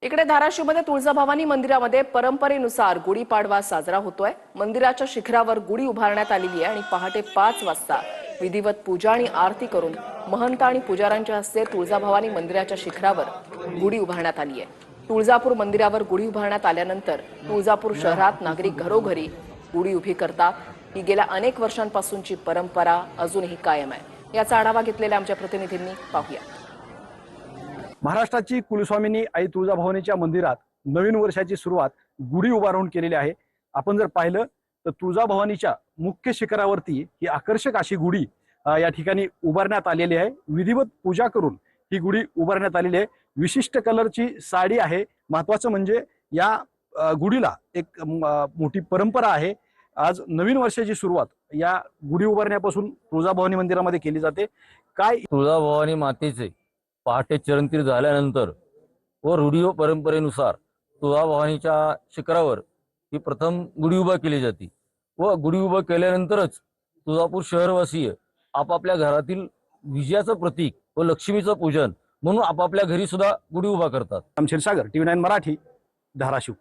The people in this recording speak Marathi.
इकडे धाराशिवमध्ये तुळजाभवानी मंदिरामध्ये परंपरेनुसार गुढीपाडवा साजरा होतोय। मंदिराच्या शिखरावर गुढी उभारण्यात आलेली आहे आणि पहाटे 5 वाजता विधिवत पूजा आणि आरती करून महंत आणि पुजाऱ्यांच्या हस्ते तुळजाभवानी मंदिराच्या शिखरावर गुढी उभारण्यात आली आहे। तुळजापूर मंदिरावर गुढी उभारण्यात आल्यानंतर तुळजापूर शहरात नागरिक घरोघरी गुढी उभी करतात। ही गेल्या अनेक वर्षांपासूनची परंपरा अजूनही कायम आहे। याचा आढावा घेतलेला आमच्या प्रतिनिधींनी पाहूया। महाराष्ट्राची कुलस्वामिनी आई तुळजाभवानीच्या मंदिरात नवीन वर्षाची सुरुवात गुढी उभारून केलेली आहे। आपण जर पाहिलं तर तुळजाभवानीच्या मुख्य शिखरावरती ही आकर्षक अशी गुढी या ठिकाणी उभारण्यात आलेली आहे। विधिवत पूजा करून ही गुढी उभारण्यात आलेली आहे। विशिष्ट कलरची साडी आहे। महत्त्वाचं म्हणजे या गुढीला एक मोठी परंपरा आहे। आज नवीन वर्षाची सुरुवात या गुढी उभारण्यापासून तुळजाभवानी मंदिरामध्ये केली जाते। काय तुळजाभवानी मातेचे पहाटे चरणतीर झाल्यानंतर व रूढी व परंपरेनुसार तुळजाभवानीच्या शिखरावर ही प्रथम गुढी उभा केली जाते व गुढी उभा केल्यानंतरच तुळजापूर शहरवासीय आपापल्या घरातील विजयाचं प्रतीक व लक्ष्मीचं पूजन म्हणून आपापल्या घरी सुद्धा गुढी उभा करतात। क्षीरसागर, TV9 मराठी, धाराशिव।